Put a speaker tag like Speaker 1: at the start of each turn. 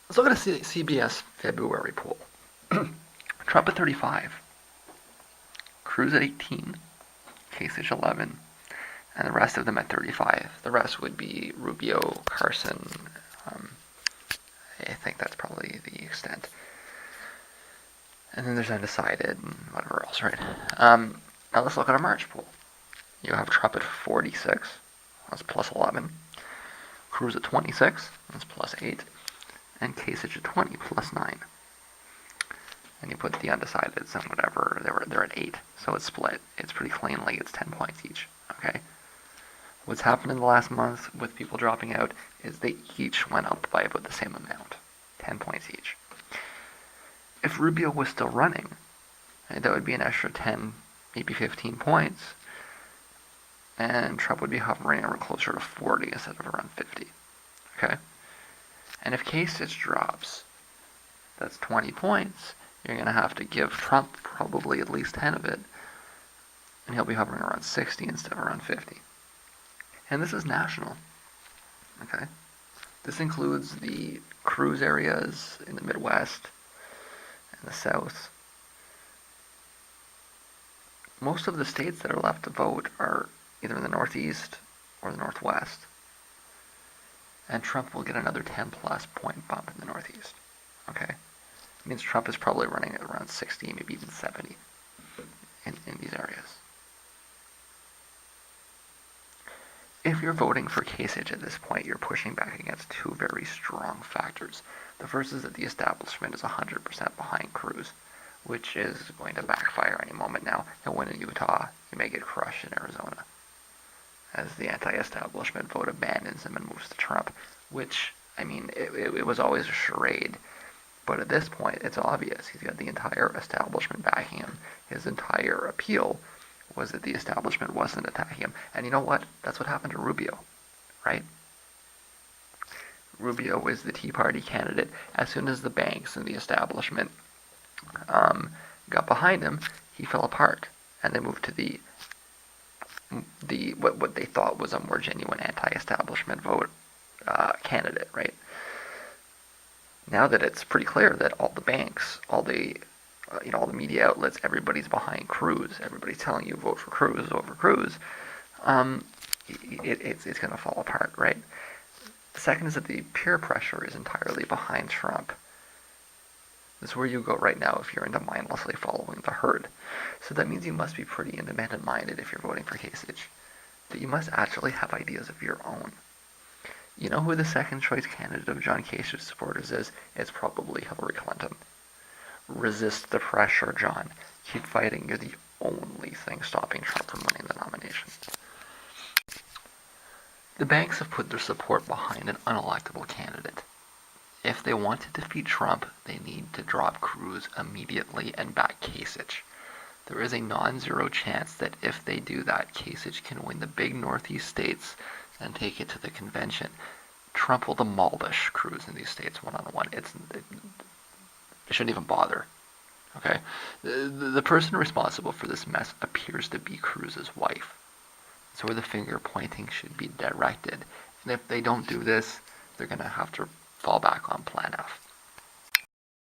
Speaker 1: Let's look at a CBS February poll. Trump at 35, Cruz at 18, Kasich 11, and the rest of them at 35. The rest would be Rubio, Carson. Um, I think that's probably the extent. And then there's undecided and whatever else, right? Now let's look at our March poll. You have Trump at 46, that's plus 11. Cruz at 26, that's plus 8. And Kasich at 20, plus 9. And you put the undecideds and whatever, they're at 8. So it's split. It's pretty cleanly. It's 10 points each. Okay? What's happened in the last month with people dropping out is they each went up by about the same amount. 10 points each. If Rubio was still running, that would be an extra 10, maybe 15 points. And Trump would be hovering around closer to 40 instead of around 50. Okay? And if Kasich drops, that's 20 points. You're going to have to give Trump probably at least 10 of it. And he'll be hovering around 60 instead of around 50. And this is national. Okay? This includes the Cruz areas in the Midwest and the South. Most of the states that are left to vote are either in the Northeast or the Northwest. And Trump will get another 10 plus point bump in the Northeast. Okay? It means Trump is probably running at around 60, maybe even 70 in these areas. If you're voting for Kasich at this point, you're pushing back against two very strong factors. The first is that the establishment is 100% behind Cruz, which is going to backfire any moment now. He'll win in Utah. He may get crushed in Arizona as the anti-establishment vote abandons him and moves to Trump, which, I mean, it was always a charade. But at this point, it's obvious. He's got the entire establishment backing him. His entire appeal was that the establishment wasn't attacking him. And you know what? That's what happened to Rubio, right? Rubio was the Tea Party candidate. As soon as the banks and the establishment got behind him, he fell apart, and they moved to the what they thought was a more genuine anti-establishment vote candidate, right? Now that it's pretty clear that all the banks, all the all the media outlets, everybody's behind Cruz. Everybody's telling you vote for Cruz over Cruz. It's going to fall apart, right? The second is that the peer pressure is entirely behind Trump. This is where you go right now if you're into mindlessly following the herd. So that means you must be pretty independent-minded if you're voting for Kasich. That you must actually have ideas of your own. You know who the second choice candidate of John Kasich's supporters is? It's probably Hillary Clinton. Resist the pressure, John. Keep fighting. You're the only thing stopping Trump from winning the nomination. The banks have put their support behind an unelectable candidate. If they want to defeat Trump, they need to drop Cruz immediately and back Kasich. There is a non-zero chance that if they do that, Kasich can win the big Northeast states and take it to the convention. Trump will demolish Cruz in these states one-on-one. They shouldn't even bother. Okay? The person responsible for this mess appears to be Cruz's wife. That's where the finger pointing should be directed. And if they don't do this, they're going to have to fall back on Plan F.